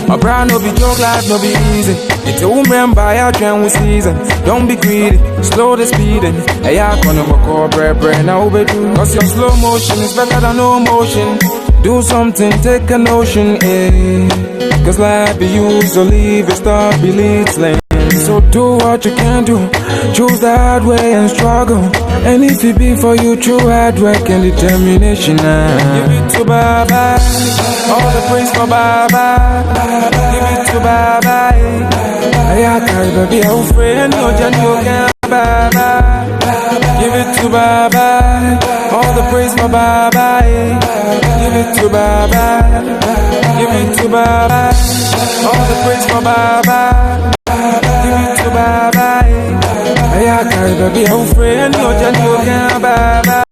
My brand no be joke, life no be easy. It's a woman by our trend with season. Don't be greedy, slow the speeding. Hey, I gonna call bread, now be true. Cause your slow motion is better than no motion. Do something, take a notion, eh. Cause life be used to leave it, start be lead lane. So do what you can do, choose the hard way and struggle. And if it be for you, true hard work and determination, give it to Baba. All the praise for Baba. Give it to Baba. I carry baby, I'm friend, no Janio can Baba. Give it to Baba. All the praise for Baba. Give it to Baba. Give it to Baba. All the praise for Baba. Give it to Baba. I carry baby, I'm friend, no Janio can Baba.